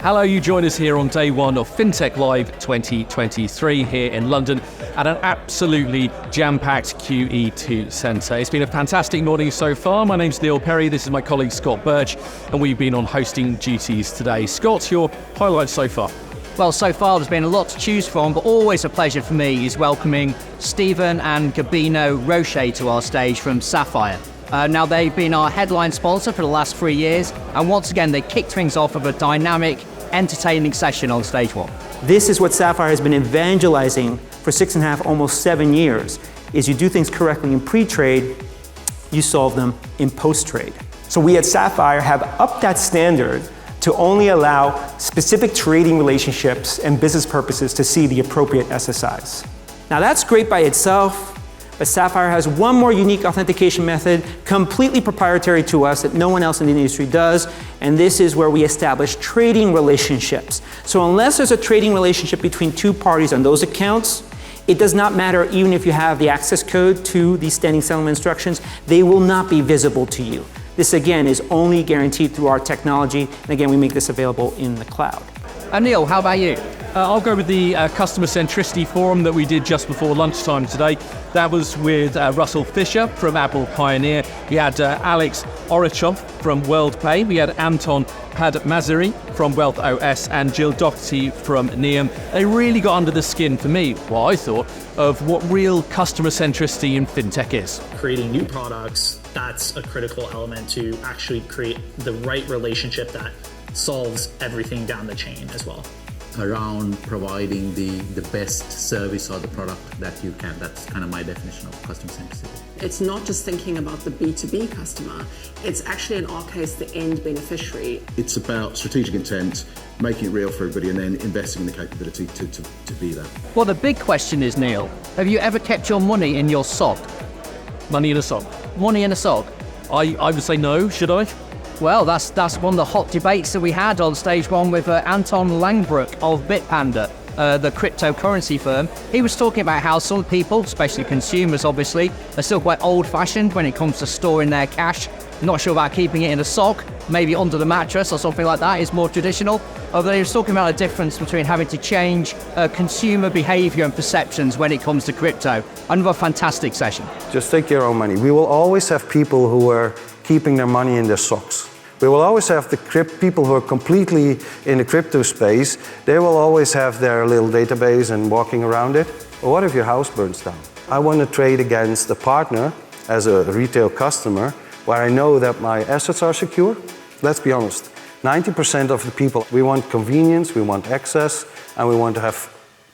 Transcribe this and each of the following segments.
Hello, you join us here on day one of FinTech Live 2023 here in London at an absolutely jam-packed QE2 centre. It's been a fantastic morning so far. My name's Neil Perry, this is my colleague Scott Birch, and we've been on hosting duties today. Scott, your highlights so far? Well, so far there's been a lot to choose from, but always a pleasure for me is welcoming Stephen and Gabino Roche to our stage from Sapphire. Now, they've been our headline sponsor for the last 3 years, and once again, they kicked things off with a dynamic, entertaining session on stage one. This is what Sapphire has been evangelizing for 6.5, almost 7 years, is you do things correctly in pre-trade, you solve them in post-trade. So we at Sapphire have upped that standard to only allow specific trading relationships and business purposes to see the appropriate SSIs. Now that's great by itself, but Sapphire has one more unique authentication method, completely proprietary to us that no one else in the industry does, and this is where we establish trading relationships. So unless there's a trading relationship between two parties on those accounts, it does not matter even if you have the access code to these standing settlement instructions, they will not be visible to you. This again is only guaranteed through our technology, and again we make this available in the cloud. Neil, how about you? I'll go with the Customer Centricity Forum that we did just before lunchtime today. That was with Russell Fisher from Apple Pioneer. We had Alex Orichov from WorldPay. We had Anton Padmazari from Wealth OS and Jill Doherty from Neum. They really got under the skin, for me, what I thought, of what real customer centricity in fintech is. Creating new products, that's a critical element to actually create the right relationship that solves everything down the chain as well. Around providing the best service or the product that you can. That's kind of my definition of customer centricity. It's not just thinking about the B2B customer, it's actually in our case the end beneficiary. It's about strategic intent, making it real for everybody and then investing in the capability to be that. Well, the big question is, Neil, have you ever kept your money in your sock? Money in a sock? Money in a sock? I would say no, should I? Well, that's one of the hot debates that we had on stage one with Anton Langbroek of Bitpanda, the cryptocurrency firm. He was talking about how some people, especially consumers obviously, are still quite old-fashioned when it comes to storing their cash. Not sure about keeping it in a sock, maybe under the mattress or something like that is more traditional. Although he was talking about a difference between having to change consumer behavior and perceptions when it comes to crypto. Another fantastic session. Just take your own money. We will always have people who are keeping their money in their socks. We will always have the people who are completely in the crypto space. They will always have their little database and walking around it. But what if your house burns down? I want to trade against a partner as a retail customer where I know that my assets are secure. Let's be honest, 90% of the people, we want convenience, we want access, and we want to have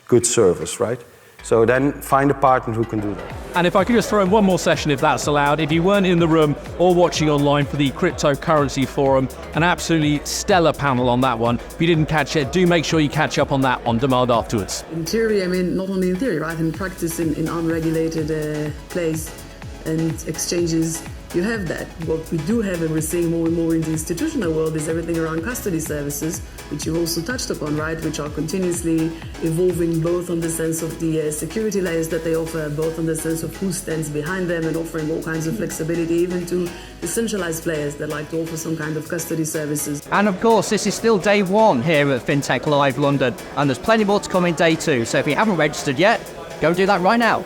good service, right? So then find a partner who can do that. And if I could just throw in one more session, if that's allowed. If you weren't in the room or watching online for the Cryptocurrency Forum, an absolutely stellar panel on that one. If you didn't catch it, do make sure you catch up on that on demand afterwards. In theory, I mean, not only in theory, right? In practice, in unregulated place and exchanges, you have that. What we do have and we're seeing more and more in the institutional world is everything around custody services, which you also touched upon, right? Which are continuously evolving both on the sense of the security layers that they offer, both on the sense of who stands behind them and offering all kinds of flexibility, even to decentralized players that like to offer some kind of custody services. And of course, this is still day one here at FinTech Live London, and there's plenty more to come in day two. So if you haven't registered yet, go do that right now.